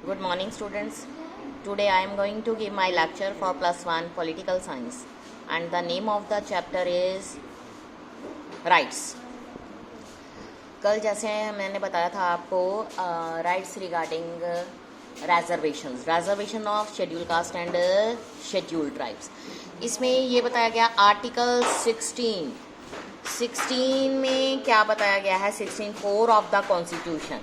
Good morning, students. Today I am going to give my lecture for plus 1 political science, and the name of the chapter is rights. कल जैसे मैंने बताया था आपको rights regarding reservation of schedule caste and schedule tribes. इसमें ये बताया गया आर्टिकल 16 में क्या बताया गया है. 16(4) ऑफ द कॉन्स्टिट्यूशन,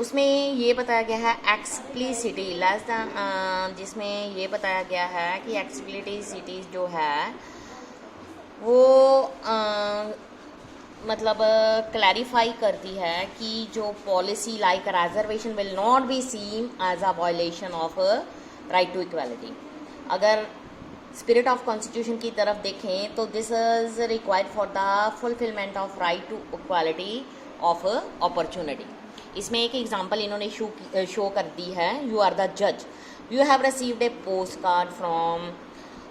उसमें ये बताया गया है एक्सप्लिसिटी लेस दैन, जिसमें ये बताया गया है कि एक्सप्लिसिटी जो है वो मतलब क्लैरिफाई करती है कि जो policy like reservation will not be seen as a violation of right to equality. अगर स्पिरिट ऑफ कॉन्स्टिट्यूशन की तरफ देखें तो this is required for the fulfilment of right to equality of opportunity. इसमें एक एग्जांपल इन्होंने शो कर दी है. यू आर द जज, you have received a post card from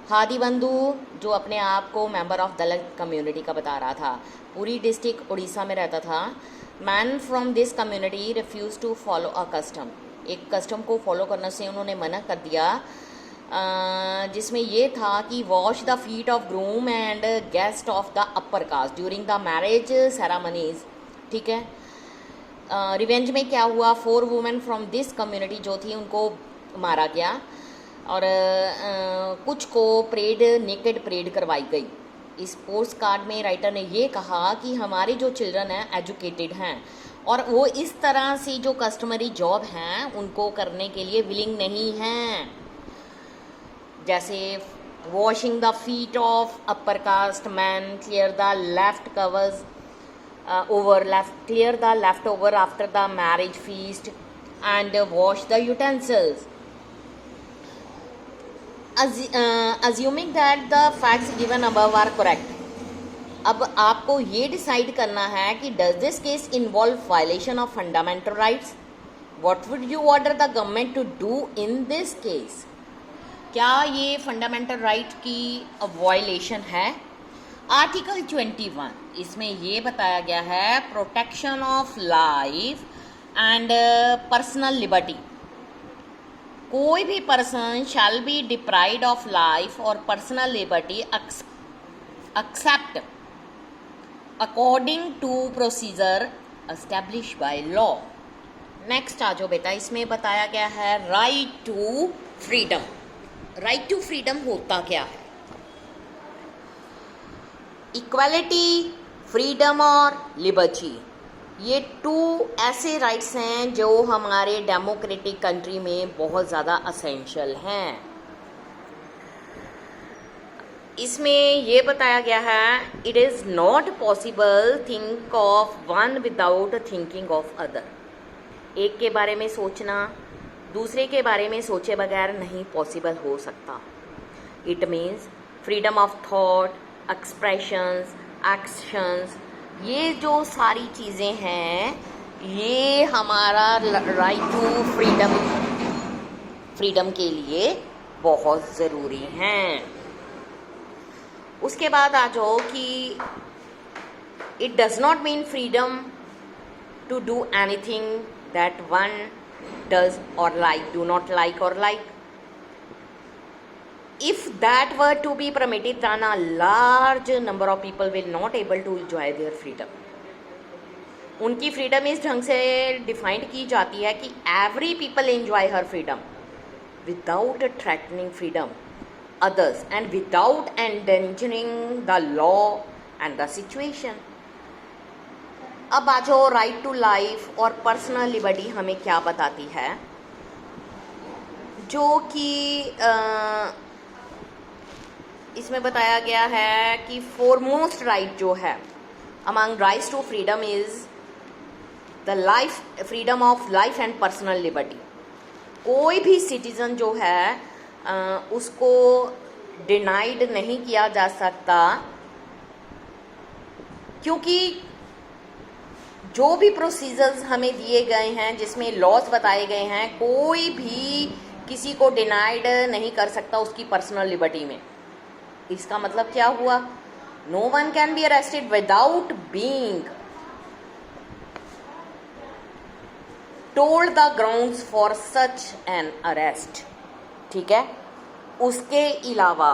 Hadi Bandhu, जो अपने आप को मेंबर ऑफ दलित कम्युनिटी का बता रहा था. पूरी डिस्ट्रिक्ट उड़ीसा में रहता था. Man from this community refuse to follow a custom, एक कस्टम को फॉलो करने से उन्होंने मना कर दिया, जिसमें ये था कि wash the feet of groom and guest of the upper caste during the marriage ceremonies. ठीक है. रिवेंज में क्या हुआ, 4 वुमेन फ्रॉम दिस कम्युनिटी जो थी उनको मारा गया और कुछ को परेड नेकेड परेड करवाई गई. इस पोस्ट कार्ड में राइटर ने ये कहा कि हमारे जो चिल्ड्रन हैं एजुकेटेड हैं और वो इस तरह से जो कस्टमरी जॉब हैं उनको करने के लिए विलिंग नहीं हैं, जैसे washing the feet of upper caste man, clear the left covers clear the leftover after the marriage feast and wash the utensils. Assuming that the facts given above are correct, अब आपको ये decide करना है कि does this case involve violation of fundamental rights? What would you order the government to do in this case? क्या ये fundamental right की violation है? आर्टिकल 21, इसमें ये बताया गया है protection of life and personal liberty. कोई भी person shall be deprived of life or personal liberty except according to procedure establish by law. Next आ जाओ बेटा. इसमें बताया गया है right to freedom. Right to freedom होता क्या है? इक्वालिटी, फ्रीडम और लिबर्टी, ये 2 ऐसे राइट्स हैं जो हमारे डेमोक्रेटिक कंट्री में बहुत ज़्यादा असेंशियल हैं. इसमें ये बताया गया है it is not possible think of one without thinking of other. एक के बारे में सोचना दूसरे के बारे में सोचे बगैर नहीं पॉसिबल हो सकता. It means freedom of thought, expressions, actions, ये जो सारी चीज़ें हैं ये हमारा राइट टू फ्रीडम के लिए बहुत ज़रूरी हैं. उसके बाद आ जाओ कि it does not mean freedom to do anything that one does or like, do not like or like. If that were to be permitted, then a large number of people will not able to enjoy their freedom. उनकी freedom इस ढंग से defined की जाती है कि every people enjoy her freedom without threatening freedom others and without endangering the law and the situation. अब आ जाओ right to life or personal liberty हमें क्या बताती है, जो कि इसमें बताया गया है कि फोरमोस्ट राइट जो है among rights to freedom is the life, freedom of life and personal liberty. कोई भी सिटीजन जो है उसको डिनाइड नहीं किया जा सकता, क्योंकि जो भी प्रोसीजर्स हमें दिए गए हैं जिसमें लॉज बताए गए हैं, कोई भी किसी को डिनाइड नहीं कर सकता उसकी पर्सनल लिबर्टी में. इसका मतलब क्या हुआ? No one can be arrested without being told the grounds for such an arrest. ठीक है, उसके अलावा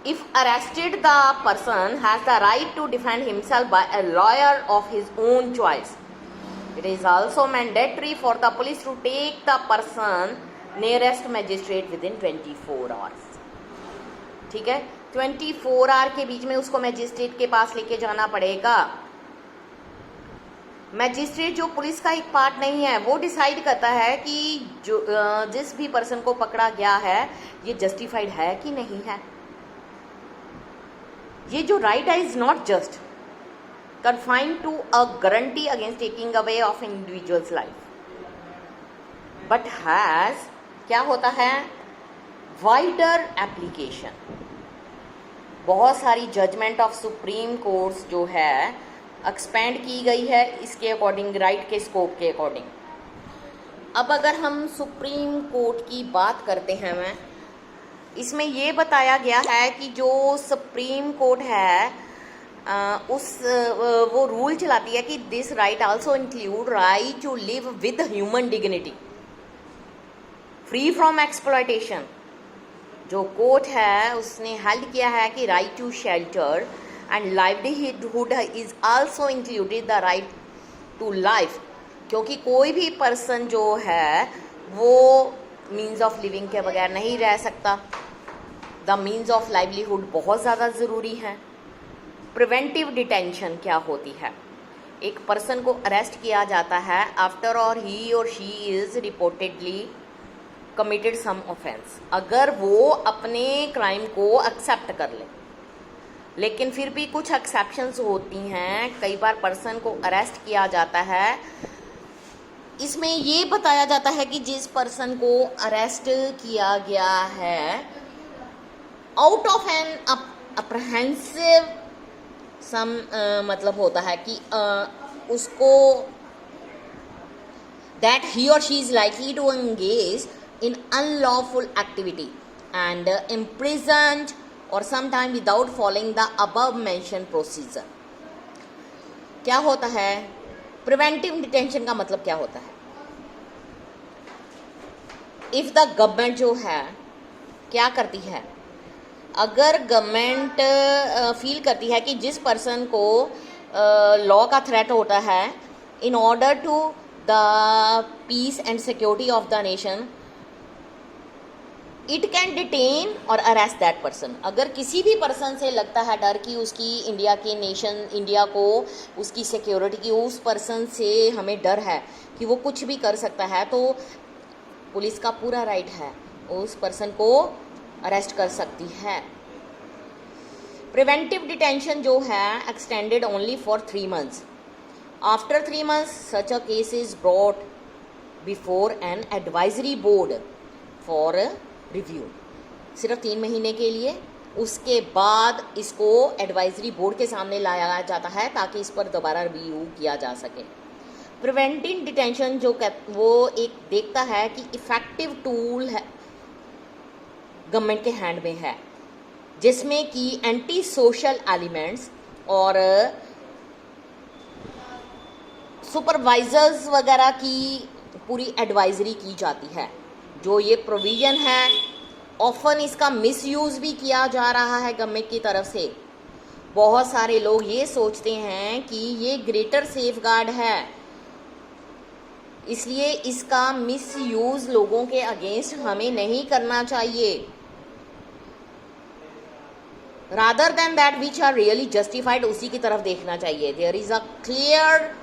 if arrested the person has the right to defend himself by a lawyer of his own choice. It is also mandatory for the police to take the person nearest magistrate within 24 hours. ठीक है, 24 our के बीच में उसको magistrate के पास लेके जाना पड़ेगा। Magistrate जो पुलिस का एक पार्ट नहीं है, वो डिसाइड करता है कि जो जिस भी पर्सन को पकड़ा गया है ये जस्टिफाइड है कि नहीं है। ये जो राइट है is not just confined to a guarantee against taking away of individuals life, but has क्या होता है वाइडर एप्लीकेशन। बहुत सारी जजमेंट ऑफ सुप्रीम कोर्ट्स जो है एक्सपेंड की गई है इसके अकॉर्डिंग, राइट के स्कोप के अकॉर्डिंग। अब अगर हम सुप्रीम कोर्ट की बात करते हैं, मैं इसमें ये बताया गया है कि जो सुप्रीम कोर्ट है वो रूल चलाती है कि this right also include right to live with human dignity free from exploitation. जो कोर्ट है उसने हेल्ड किया है कि right to shelter and livelihood is also included the right to life, क्योंकि कोई भी पर्सन जो है वो मीन्स ऑफ लिविंग के बगैर नहीं रह सकता। द मीन्स ऑफ लाइवलीहुड बहुत ज़्यादा ज़रूरी है। प्रिवेंटिव डिटेंशन क्या होती है? एक पर्सन को अरेस्ट किया जाता है after or he or she is reportedly committed some offence, अगर वो अपने क्राइम को एक्सेप्ट कर ले। लेकिन फिर भी कुछ एक्सेप्शंस होती हैं, कई बार पर्सन को अरेस्ट किया जाता है, इसमें ये बताया जाता है कि जिस पर्सन को अरेस्ट किया गया है out of an apprehensive some मतलब होता है कि उसको that he or she is likely to engage in unlawful activity and imprisoned or sometime without following the above mentioned procedure। क्या होता है प्रिवेंटिव डिटेंशन का मतलब क्या होता है? इफ द गवर्नमेंट जो है क्या करती है, अगर गवर्नमेंट फील करती है कि जिस पर्सन को लॉ का थ्रेट होता है in order to the peace and security of the nation, it can detain or arrest that person. अगर किसी भी पर्सन से लगता है डर कि उसकी इंडिया के नेशन, इंडिया को उसकी सिक्योरिटी की, उस पर्सन से हमें डर है कि वो कुछ भी कर सकता है, तो पुलिस का पूरा राइट है उस पर्सन को अरेस्ट कर सकती है। प्रिवेंटिव डिटेंशन जो है extended only for 3 months। After 3 months such a case is brought before an advisory board for review. सिर्फ 3 महीने के लिए, उसके बाद इसको एडवाइजरी बोर्ड के सामने लाया जाता है ताकि इस पर दोबारा रिव्यू किया जा सके। प्रिवेंटिव डिटेंशन जो वो एक देखता है कि इफेक्टिव टूल है गवर्नमेंट के हैंड में है, जिसमें कि एंटी सोशल एलिमेंट्स और सुपरवाइजर्स वगैरह की पूरी एडवाइजरी की जाती है। जो ये प्रोविज़न है ऑफन इसका मिसयूज़ भी किया जा रहा है गवर्नमेंट की तरफ से। बहुत सारे लोग ये सोचते हैं कि ये ग्रेटर सेफगार्ड है, इसलिए इसका मिसयूज़ लोगों के अगेंस्ट हमें नहीं करना चाहिए। Rather than that which are really justified, उसी की तरफ देखना चाहिए। There is a clear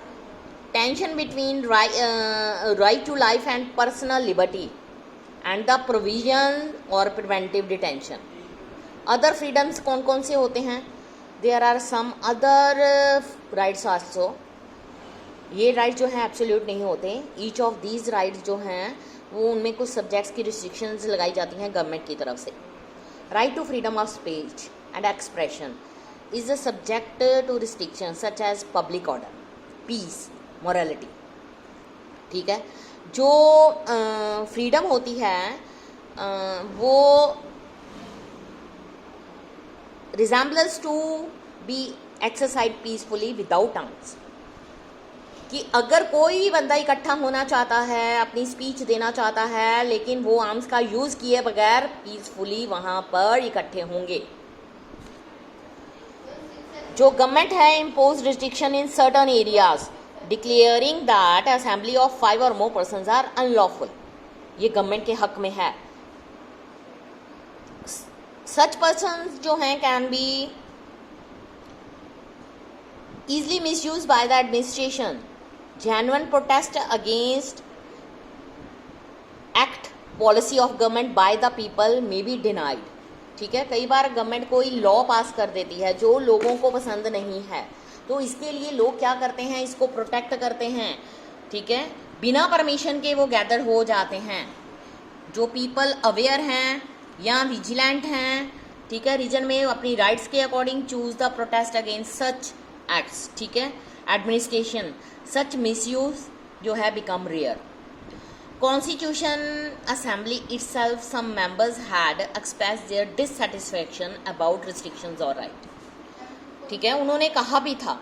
tension between right to life and personal liberty and the provision or preventive detention. Other freedoms कौन कौन से होते हैं? There are some other rights also. ये राइट जो हैं एब्सोल्यूट नहीं होते। ईच ऑफ दीज राइट्स जो हैं वो उनमें कुछ सब्जेक्ट्स की रिस्ट्रिक्शंस लगाई जाती हैं गवर्नमेंट की तरफ से। Right to freedom of speech and expression is a subject to restriction such as public order, peace, morality. ठीक है, जो फ्रीडम होती है वो resembles to be exercised peacefully without arms। कि अगर कोई भी बंदा इकट्ठा होना चाहता है, अपनी स्पीच देना चाहता है, लेकिन वो आर्म्स का यूज़ किए बगैर पीसफुली वहाँ पर इकट्ठे होंगे। जो गवर्नमेंट है impose restriction in certain areas declaring that assembly of 5 और मोर पर्सन्स आर अनलॉफुल। ये गवर्नमेंट के हक में है। सच पर्सन्स जो हैं can be easily misused by the administration. Genuine protest against act policy of government by the people may be denied. ठीक है, कई बार गवर्नमेंट कोई लॉ पास कर देती है जो लोगों को पसंद नहीं है, तो इसके लिए लोग क्या करते हैं, इसको प्रोटेक्ट करते हैं। ठीक है, बिना परमिशन के वो गैदर हो जाते हैं। जो पीपल अवेयर हैं या विजिलेंट हैं, ठीक है, रीजन में अपनी राइट्स के according choose the protest against such acts. ठीक है, एडमिनिस्ट्रेशन सच मिसयूज जो है become rare. Constitution assembly itself some members had express their dissatisfaction about restrictions और राइट। ठीक है, उन्होंने कहा भी था,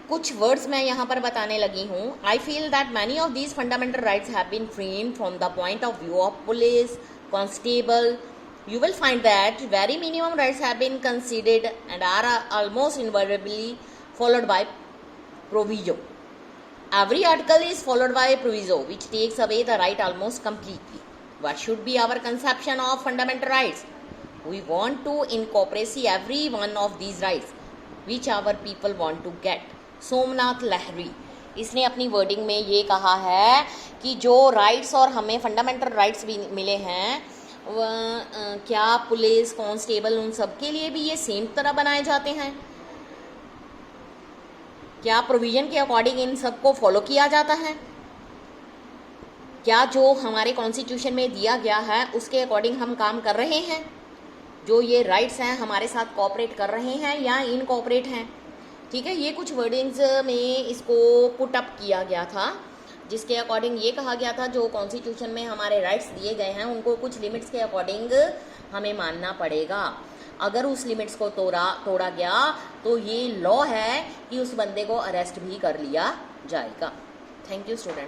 कुछ वर्ड्स मैं यहाँ पर बताने लगी हूँ। I feel that many of these fundamental rights have been framed from the point of view of police constable. You will find that very minimum rights have been considered and are almost invariably followed by proviso. Every article is followed by a proviso which takes away the right almost completely. What should be our conception of fundamental rights? We want to incorporate every one of these rights which our people want to get. Somnath Lahiri इसने अपनी wording में ये कहा है कि जो rights और हमें फंडामेंटल राइट्स भी मिले हैं क्या पुलिस कांस्टेबल उन सब के लिए भी ये सेम तरह बनाए जाते हैं? क्या प्रोविजन के अकॉर्डिंग इन सब को फॉलो किया जाता है? क्या जो हमारे कॉन्स्टिट्यूशन में दिया गया है उसके अकॉर्डिंग हम काम कर रहे हैं? जो ये राइट्स हैं हमारे साथ कोऑपरेट कर रहे हैं या इनकोऑपरेट हैं? ठीक है, ये कुछ वर्डिंग्स में इसको पुट अप किया गया था, जिसके अकॉर्डिंग ये कहा गया था जो कॉन्स्टिट्यूशन में हमारे राइट्स दिए गए हैं उनको कुछ लिमिट्स के अकॉर्डिंग हमें मानना पड़ेगा। अगर उस लिमिट्स को तोड़ा गया तो ये लॉ है कि उस बंदे को अरेस्ट भी कर लिया जाएगा। Thank you student.